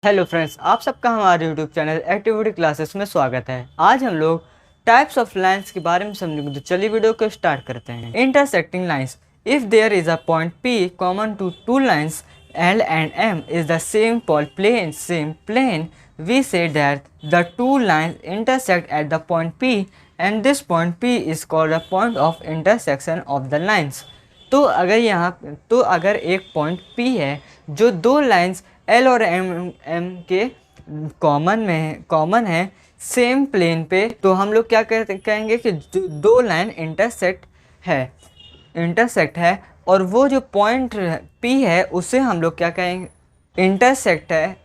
Hello friends, आप सबका हमारे यूट्यूब चैनल एक्टिविटी क्लासेस में स्वागत है। आज हम लोग टाइप्स ऑफ लाइंस के बारे में समझेंगे। तो चलिए वीडियो को स्टार्ट करते हैं। Intersecting lines. If there is a point P common to two lines L and M is the same plane, we say that the two lines intersect at the point P and this point P is called a point of intersection of the lines। तो अगर एक point P है जो दो lines L और M के common है same plane पे, तो हम लोग क्या कहेंगे कि दो लाइन इंटरसेक्ट है और वो जो पॉइंट P है उसे हम लोग क्या कहेंगे, इंटरसेक्ट है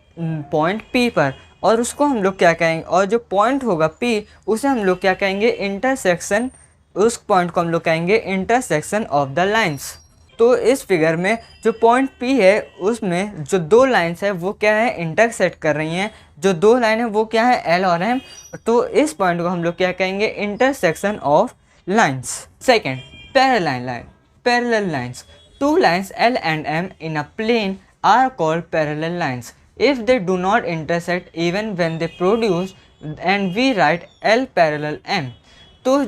पॉइंट P पर, और उसको हम लोग क्या कहेंगे, और जो पॉइंट होगा P उसे हम लोग क्या कहेंगे, इंटरसेक्शन। उस पॉइंट को हम लोग कहेंगे इंटरसेक्शन ऑफ द लाइंस। तो इस फिगर में जो पॉइंट P है उसमें जो दो लाइंस है वो क्या है, इंटरसेक्ट कर रही हैं। जो दो लाइन है वो क्या है, L और M। तो इस पॉइंट को हम लोग क्या कहेंगे, intersection of lines. Second, parallel lines. To lines L and M in a plane are called parallel lines if they do not intersect even when they produce, and we write L parallel M। तो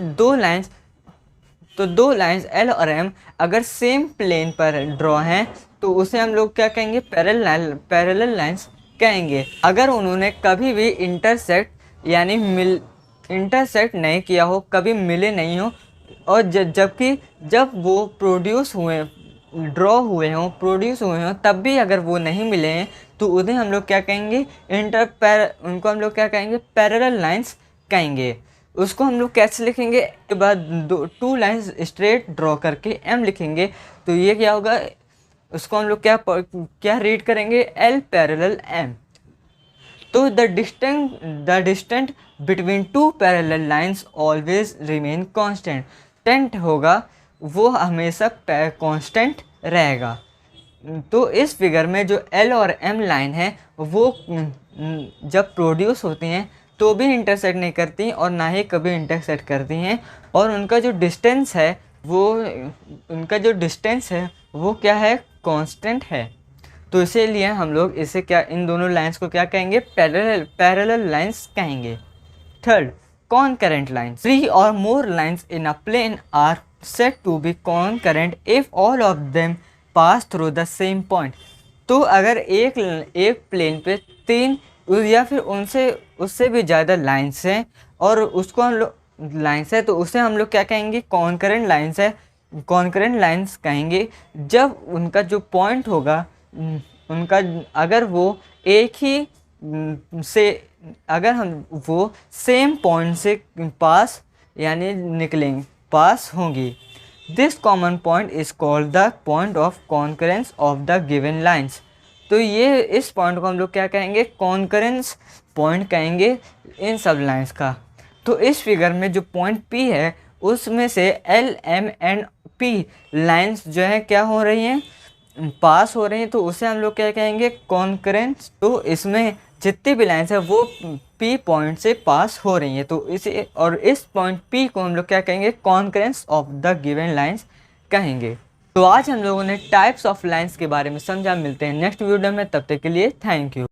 दो lines L और M अगर same plane पर draw हैं तो उसे हम लोग क्या कहेंगे, पैरेलल लाइंस कहेंगे। अगर उन्होंने कभी भी इंटरसेक्ट इंटरसेक्ट नहीं किया हो, कभी मिले नहीं हो, और जब वो प्रोड्यूस हुए हों तब भी अगर वो नहीं मिले हैं तो उन्हें हम लोग क्या कहेंगे, उनको हम लोग क्या कहेंगे, पैरेलल लाइंस कहेंगे। उसको हम लोग कैसे लिखेंगे, के बाद टू लाइंस स्ट्रेट ड्रॉ करके M लिखेंगे, तो ये क्या होगा, उसको हम लोग क्या रीड करेंगे, L पैरेलल M। तो the distant between two parallel lines always remain constant. Tent होगा वो हमेशा कांस्टेंट रहेगा। तो इस फिगर में जो L और M लाइन है वो जब प्रोड्यूस होती हैं तो भी इंटरसेक्ट नहीं करती और ना ही कभी इंटरसेक्ट करती हैं, और उनका जो डिस्टेंस है वो क्या है, कांस्टेंट है। तो इसीलिए हम लोग इसे क्या, इन दोनों लाइंस को क्या कहेंगे, पैरेलल लाइंस कहेंगे। Third, concurrent lines. थ्री और more lines in a plane are said to be concurrent if all of them pass through the same point. तो अगर एक प्लेन पे तीन या फिर उससे भी ज़्यादा लाइंस हैं और उसको हम लोग लाइंस है तो उसे हम लोग क्या कहेंगे, कॉनकरेंट लाइंस कहेंगे। जब उनका जो पॉइंट होगा उनका, अगर वो एक ही से अगर हम वो सेम पॉइंट से पास होंगी। This common point is called the point of concurrence of the given lines. तो ये इस पॉइंट को हम लोग क्या कहेंगे, कॉन्करेंस पॉइंट कहेंगे इन सब लाइंस का। तो इस फिगर में जो पॉइंट P है उसमें से L, M and P lines जो है क्या हो रही हैं, पास हो रही हैं, तो उसे हम लोग क्या कहेंगे, कॉन्करेंस। तो इसमें जितनी भी लाइंस है वो P पॉइंट से पास हो रही हैं, तो इस पॉइंट P को हम लोग क्या कहेंगे, concurrence of the given lines कहेंगे। तो आज हम लोगों ने टाइप्स ऑफ लाइंस के बारे में समझा। मिलते हैं नेक्स्ट वीडियो में, तब तक के लिए थैंक यू।